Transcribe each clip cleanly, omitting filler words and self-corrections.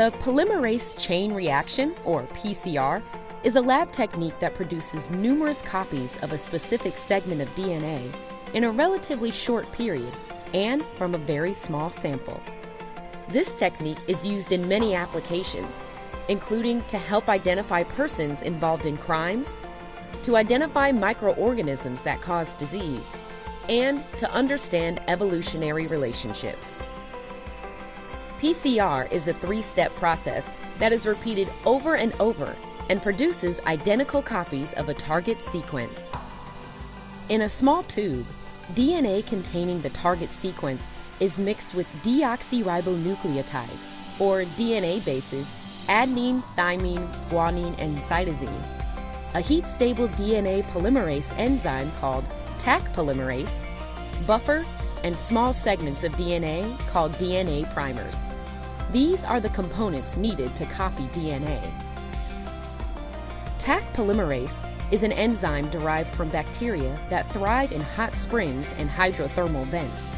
The polymerase chain reaction, or PCR, is a lab technique that produces numerous copies of a specific segment of DNA in a relatively short period and from a very small sample. This technique is used in many applications, including to help identify persons involved in crimes, to identify microorganisms that cause disease, and to understand evolutionary relationships. PCR is a three-step process that is repeated over and over and produces identical copies of a target sequence. In a small tube, DNA containing the target sequence is mixed with deoxyribonucleotides, or DNA bases, adenine, thymine, guanine, and cytosine. A heat-stable DNA polymerase enzyme called Taq polymerase, buffer, and small segments of DNA called DNA primers. These are the components needed to copy DNA. Taq polymerase is an enzyme derived from bacteria that thrive in hot springs and hydrothermal vents.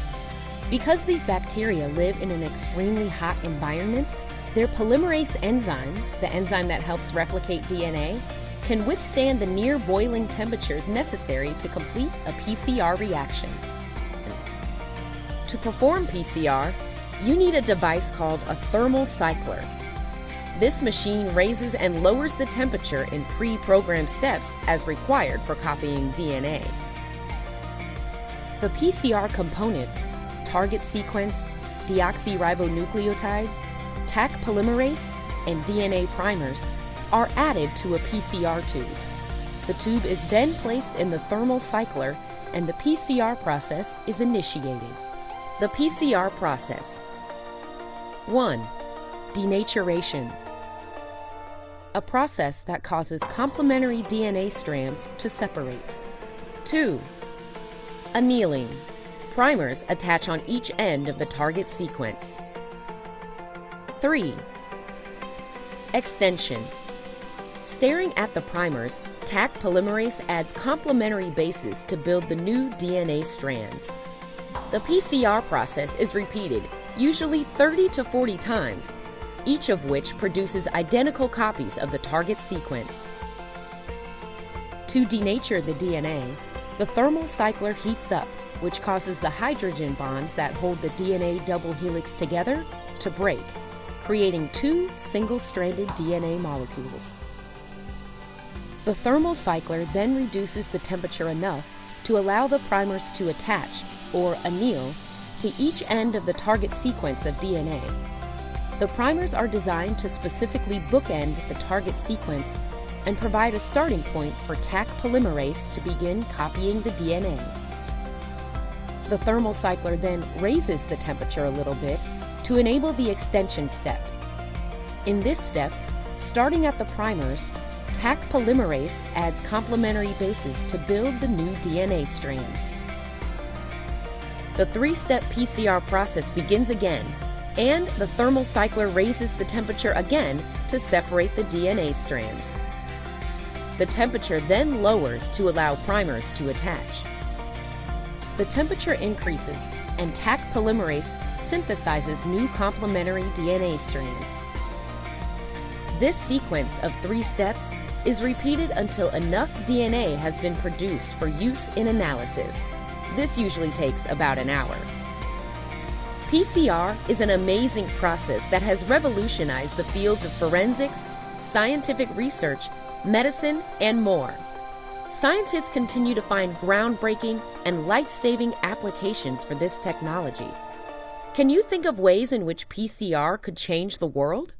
Because these bacteria live in an extremely hot environment, their polymerase enzyme, the enzyme that helps replicate DNA, can withstand the near boiling temperatures necessary to complete a PCR reaction. To perform PCR, you need a device called a thermal cycler. This machine raises and lowers the temperature in pre-programmed steps as required for copying DNA. The PCR components, target sequence, deoxyribonucleotides, Taq polymerase, and DNA primers, are added to a PCR tube. The tube is then placed in the thermal cycler and the PCR process is initiated. The PCR process. 1. Denaturation. A process that causes complementary DNA strands to separate. 2. Annealing. Primers attach on each end of the target sequence. 3. Extension. Staring at the primers, Taq polymerase adds complementary bases to build the new DNA strands. The PCR process is repeated, usually 30 to 40 times, each of which produces identical copies of the target sequence. To denature the DNA, the thermal cycler heats up, which causes the hydrogen bonds that hold the DNA double helix together to break, creating two single-stranded DNA molecules. The thermal cycler then reduces the temperature enough to allow the primers to attach, or anneal, to each end of the target sequence of DNA. The primers are designed to specifically bookend the target sequence and provide a starting point for Taq polymerase to begin copying the DNA. The thermal cycler then raises the temperature a little bit to enable the extension step. In this step, starting at the primers, Taq polymerase adds complementary bases to build the new DNA strands. The three-step PCR process begins again, and the thermal cycler raises the temperature again to separate the DNA strands. The temperature then lowers to allow primers to attach. The temperature increases, and Taq polymerase synthesizes new complementary DNA strands. This sequence of 3 steps is repeated until enough DNA has been produced for use in analysis. This usually takes about an hour. PCR is an amazing process that has revolutionized the fields of forensics, scientific research, medicine, and more. Scientists continue to find groundbreaking and life-saving applications for this technology. Can you think of ways in which PCR could change the world?